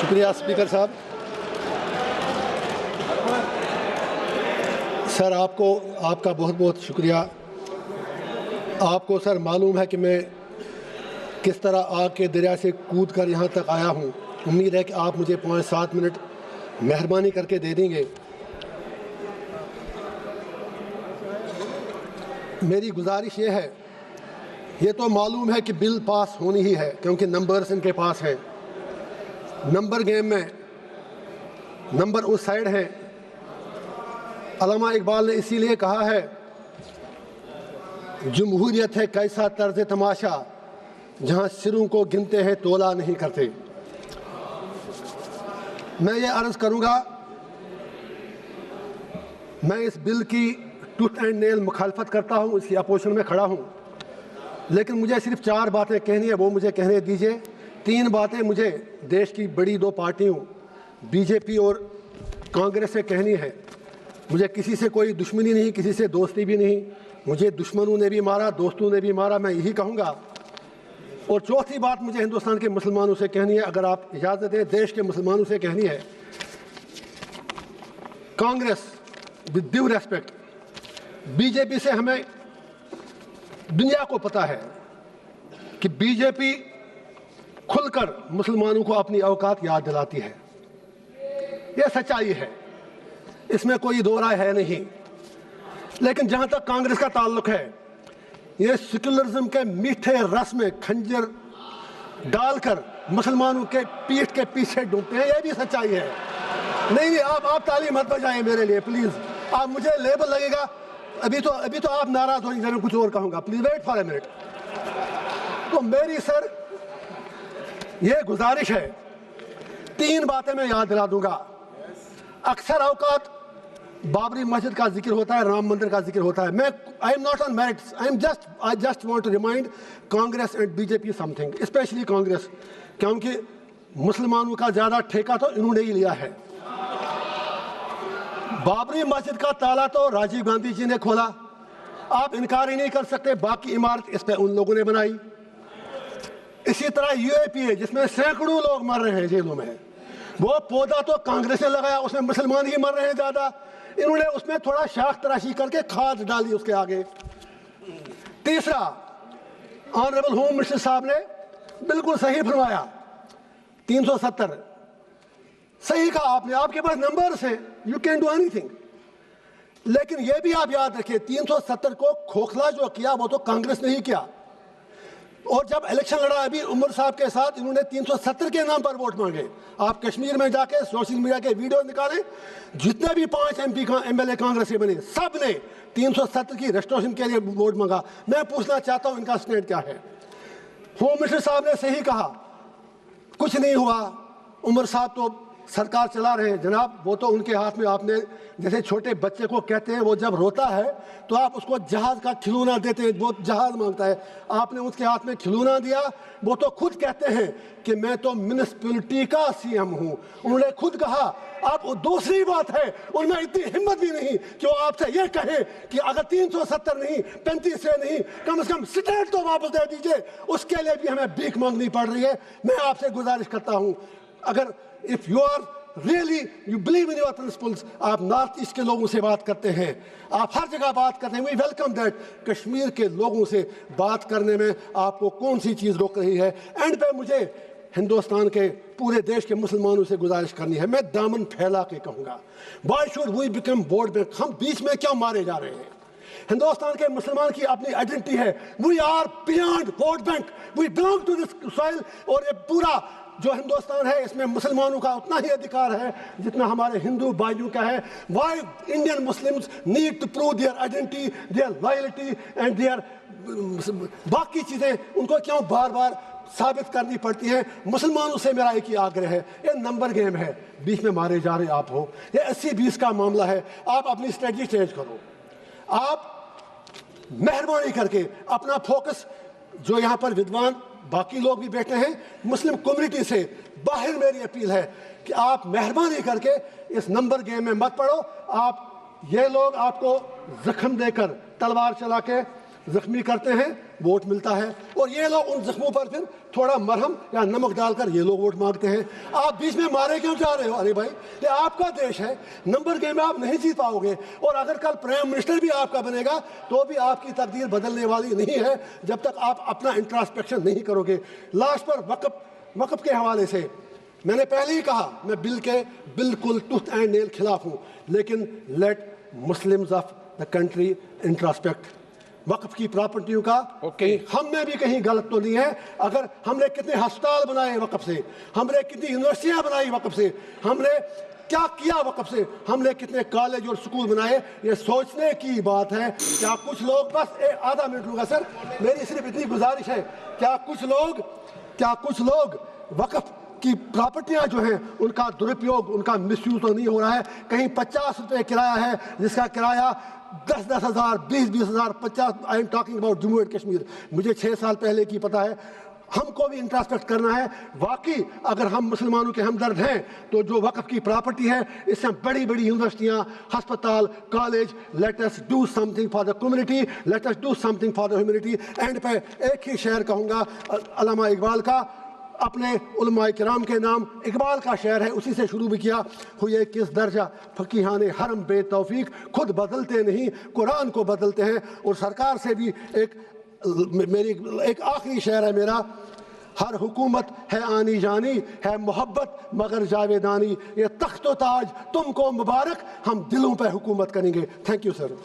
शुक्रिया स्पीकर साहब। सर आपका बहुत बहुत शुक्रिया। आपको सर मालूम है कि मैं किस तरह आग के दरिया से कूद कर यहाँ तक आया हूँ। उम्मीद है कि आप मुझे 5-7 मिनट मेहरबानी करके दे देंगे। मेरी गुजारिश ये है, ये तो मालूम है कि बिल पास होनी ही है क्योंकि नंबर्स इनके पास हैं। नंबर गेम में नंबर उस साइड है। अल्लामा इकबाल ने इसीलिए कहा है, जमहूरियत है कैसा तर्ज तमाशा जहां सिरों को गिनते हैं तोला नहीं करते। मैं ये अर्ज करूंगा, मैं इस बिल की टूथ एंड नेल मुखालफत करता हूं, इसकी अपोजिशन में खड़ा हूं, लेकिन मुझे सिर्फ 4 बातें कहनी है, वो मुझे कहने दीजिए। 3 बातें मुझे देश की बड़ी 2 पार्टियों बीजेपी और कांग्रेस से कहनी है। मुझे किसी से कोई दुश्मनी नहीं, किसी से दोस्ती भी नहीं। मुझे दुश्मनों ने भी मारा, दोस्तों ने भी मारा, मैं यही कहूँगा। और चौथी बात मुझे हिंदुस्तान के मुसलमानों से कहनी है, अगर आप इजाज़त दें, देश के मुसलमानों से कहनी है। Congress with due respect, BJP से हमें दुनिया को पता है कि बीजेपी खुलकर मुसलमानों को अपनी औकात याद दिलाती है। यह सच्चाई है, इसमें कोई दो राय है नहीं। लेकिन जहां तक कांग्रेस का ताल्लुक है, ये सेक्युलरिज्म के मीठे रस में खंजर डालकर मुसलमानों के पीठ के पीछे डूबते हैं, यह भी सच्चाई है। नहीं, आप ताली मत बजाइए मेरे लिए प्लीज। आप मुझे लेबल लगेगा, अभी तो आप नाराज होंगे, मैं कुछ और कहूंगा। Please wait for a minute. तो मेरी सर ये गुजारिश है, 3 बातें मैं याद दिला दूंगा। अक्सर औकात बाबरी मस्जिद का जिक्र होता है, राम मंदिर का जिक्र होता है। मैं I am not on merits, I just want to remind Congress and BJP something, specially Congress, क्योंकि मुसलमानों का ज्यादा ठेका तो इन्होंने ही लिया है। बाबरी मस्जिद का ताला तो राजीव गांधी जी ने खोला, आप इनकार ही नहीं कर सकते। बाकी इमारत इस पे उन लोगों ने बनाई। इसी तरह यूएपीए, जिसमें सैकड़ों लोग मर रहे हैं जेलों में, वो पौधा तो कांग्रेस ने लगाया, उसमें मुसलमान ही मर रहे हैं ज्यादा। इन्होंने उसमें थोड़ा शाख तराशी करके खाद डाली उसके आगे। तीसरा, ऑनरेबल होम मिनिस्टर साहब ने बिल्कुल सही फरमाया, 370 सही कहा आपने, आपके पास नंबर्स हैं, यू कैन डू एनीथिंग। लेकिन यह भी आप याद रखिए, 370 को खोखला जो किया वो तो कांग्रेस ने ही किया। और जब इलेक्शन लड़ा अभी उमर साहब के साथ, इन्होंने 370 के नाम पर वोट मांगे। आप कश्मीर में जाके सोशल मीडिया के वीडियो निकालें, जितने भी 5 एमएलए कांग्रेस के बने, सब ने 370 की रेस्टोरेशन के लिए वोट मांगा। मैं पूछना चाहता हूं इनका स्टैंड क्या है। होम मिनिस्टर साहब ने सही कहा, कुछ नहीं हुआ, उमर साहब तो सरकार चला रहे हैं। जनाब, वो तो उनके हाथ में, आपने जैसे छोटे बच्चे को कहते हैं वो जब रोता है तो आप उसको जहाज का खिलौना देते हैं, वो जहाज मांगता है, आपने उसके हाथ में खिलौना दिया। वो तो खुद कहते हैं कि मैं तो म्युनिसिपैलिटी का सीएम हूं, उन्होंने खुद कहा। अब दूसरी बात है, उनमें इतनी हिम्मत भी नहीं कि वो आपसे ये कहे कि अगर 370 नहीं, 35 से नहीं, कम से कम स्टेट तो वापस दे दीजिए। उसके लिए भी हमें भीख मांगनी पड़ रही है। मैं आपसे गुजारिश करता हूं, अगर if you are really you believe in your principles, आप नॉर्थ ईस्ट के लोगों से बात करते हैं, आप हर जगह बात करते हैं, वी वेलकम दैट। कश्मीर के लोगों से बात करने में आपको कौन सी चीज रोक रही है? एंड पे मुझे हिंदुस्तान के पूरे देश के मुसलमानों से गुजारिश करनी है, मैं दामन फैला के कहूंगा, why should we become vote bank? हम बीच में क्यों मारे जा रहे हैं? हिंदुस्तान के मुसलमान की अपनी आइडेंटिटी है, we are beyond vote bank, we belong to this soil. और ये पूरा जो हिंदुस्तान है, इसमें मुसलमानों का उतना ही अधिकार है जितना हमारे हिंदू भाइयों का है। Why Indian Muslims need to prove their identity, their loyalty and their बाकी चीजें उनको क्यों बार बार साबित करनी पड़ती है? मुसलमानों से मेरा एक ही आग्रह है, ये नंबर गेम है, बीच में मारे जा रहे आप हो, ये 80-20 का मामला है। आप अपनी स्ट्रेटजी चेंज करो, आप मेहरबानी करके अपना फोकस, जो यहाँ पर विद्वान बाकी लोग भी बैठे हैं, मुस्लिम कम्युनिटी से बाहर मेरी अपील है कि आप मेहरबानी करके इस नंबर गेम में मत पड़ो। आप ये लोग आपको जख्म देकर, तलवार चला के जख्मी करते हैं, वोट मिलता है, और ये लोग उन जख्मों पर फिर थोड़ा मरहम या नमक डालकर ये लोग वोट मांगते हैं। आप बीच में मारे क्यों जा रहे हो? अरे भाई, ये आपका देश है, नंबर गेम में आप नहीं जीत पाओगे, और अगर कल प्राइम मिनिस्टर भी आपका बनेगा तो भी आपकी तकदीर बदलने वाली नहीं है जब तक आप अपना इंट्रोस्पेक्शन नहीं करोगे। लास्ट पर वक़्फ़ के हवाले से मैंने पहले ही कहा, मैं बिल के बिल्कुल टूथ एंड नेल खिलाफ हूँ, लेकिन let Muslims of the country introspect. वक़्फ़ की प्रॉपर्टियों का कहीं हम में भी कहीं गलत तो नहीं है? अगर हमने कितने अस्पताल बनाए वक़्फ़ से, हमने कितनी यूनिवर्सिटियाँ बनाई वक़्फ़ से, हमने क्या किया वक़्फ़ से, हमने कितने कॉलेज और स्कूल बनाए, ये सोचने की बात है। क्या कुछ लोग, बस आधा मिनट लूँगा सर, मेरी सिर्फ इतनी गुजारिश है, क्या कुछ लोग वक़्फ़ की प्रॉपर्टियां जो हैं उनका दुरुपयोग, उनका मिसयूज तो नहीं हो रहा है? कहीं 50 रुपये किराया है जिसका किराया 10-10 हज़ार, 20-20 हज़ार, 50। I am talking about Jammu and Kashmir, मुझे 6 साल पहले की पता है। हमको भी इंट्रोस्पेक्ट करना है। वाकई अगर हम मुसलमानों के हमदर्द हैं तो जो वक़्फ़ की प्रॉपर्टी है, इससे बड़ी बड़ी यूनिवर्सिटियाँ, अस्पताल, college, let us do something for the community, let us do something for the humanity. And पे एक ही शेर कहूँगा अल्लामा इकबाल का, अपने उलमाए किराम के नाम इकबाल का शेर है, उसी से शुरू भी किया। हुए किस दर्जा फ़कीहाने हरम बेतौफीक, खुद बदलते नहीं कुरान को बदलते हैं। और सरकार से भी एक आखिरी शेर है मेरा, हर हुकूमत है आनी जानी, है मोहब्बत मगर जावेदानी, ये तख्त व ताज तुमको मुबारक, हम दिलों पे हुकूमत करेंगे। Thank you sir.